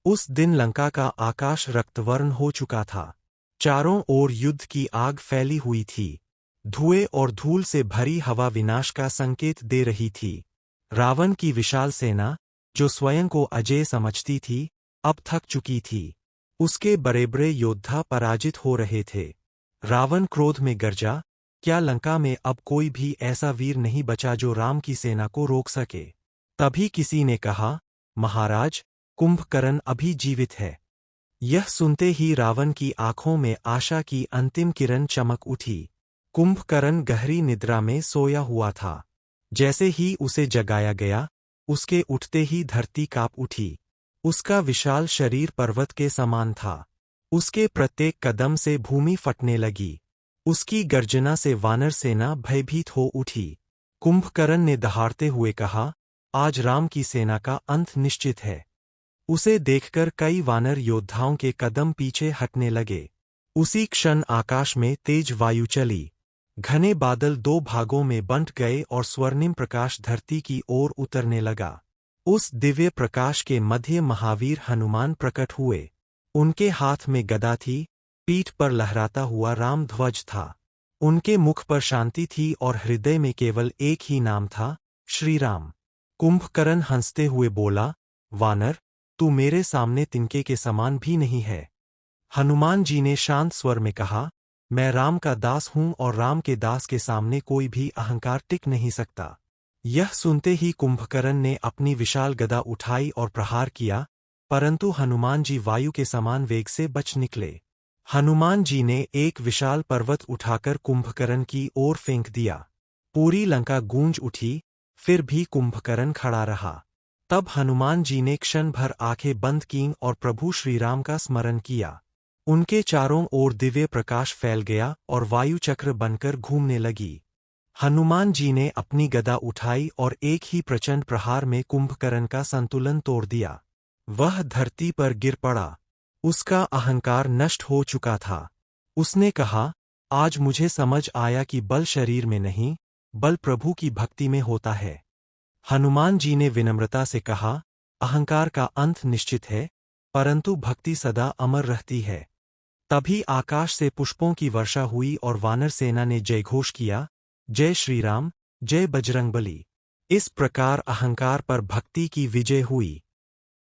उस दिन लंका का आकाश रक्तवर्ण हो चुका था। चारों ओर युद्ध की आग फैली हुई थी। धुएं और धूल से भरी हवा विनाश का संकेत दे रही थी। रावण की विशाल सेना, जो स्वयं को अजेय समझती थी, अब थक चुकी थी। उसके बड़े बड़े योद्धा पराजित हो रहे थे। रावण क्रोध में गरजा, क्या लंका में अब कोई भी ऐसा वीर नहीं बचा जो राम की सेना को रोक सके? तभी किसी ने कहा, महाराज, कुंभकर्ण अभी जीवित है। यह सुनते ही रावण की आंखों में आशा की अंतिम किरण चमक उठी। कुंभकर्ण गहरी निद्रा में सोया हुआ था। जैसे ही उसे जगाया गया, उसके उठते ही धरती कांप उठी। उसका विशाल शरीर पर्वत के समान था। उसके प्रत्येक कदम से भूमि फटने लगी। उसकी गर्जना से वानर सेना भयभीत हो उठी। कुंभकर्ण ने दहाड़ते हुए कहा, आज राम की सेना का अंत निश्चित है। उसे देखकर कई वानर योद्धाओं के कदम पीछे हटने लगे। उसी क्षण आकाश में तेज वायु चली। घने बादल दो भागों में बंट गए और स्वर्णिम प्रकाश धरती की ओर उतरने लगा। उस दिव्य प्रकाश के मध्य महावीर हनुमान प्रकट हुए। उनके हाथ में गदा थी, पीठ पर लहराता हुआ राम ध्वज था। उनके मुख पर शांति थी और हृदय में केवल एक ही नाम था, श्री राम। कुंभकर्ण हंसते हुए बोला, वानर, तू मेरे सामने तिनके के समान भी नहीं है। हनुमान जी ने शांत स्वर में कहा, मैं राम का दास हूं और राम के दास के सामने कोई भी अहंकार टिक नहीं सकता। यह सुनते ही कुंभकर्ण ने अपनी विशाल गदा उठाई और प्रहार किया, परंतु हनुमान जी वायु के समान वेग से बच निकले। हनुमान जी ने एक विशाल पर्वत उठाकर कुंभकर्ण की ओर फेंक दिया। पूरी लंका गूंज उठी, फिर भी कुंभकर्ण खड़ा रहा। तब हनुमान जी ने क्षण भर आंखें बंद कीं और प्रभु श्रीराम का स्मरण किया। उनके चारों ओर दिव्य प्रकाश फैल गया और वायु चक्र बनकर घूमने लगी। हनुमान जी ने अपनी गदा उठाई और एक ही प्रचंड प्रहार में कुंभकर्ण का संतुलन तोड़ दिया। वह धरती पर गिर पड़ा। उसका अहंकार नष्ट हो चुका था। उसने कहा, आज मुझे समझ आया कि बल शरीर में नहीं, बल प्रभु की भक्ति में होता है। हनुमान जी ने विनम्रता से कहा, अहंकार का अंत निश्चित है, परंतु भक्ति सदा अमर रहती है। तभी आकाश से पुष्पों की वर्षा हुई और वानर सेना ने जयघोष किया, जय श्री राम, जय बजरंगबली। इस प्रकार अहंकार पर भक्ति की विजय हुई।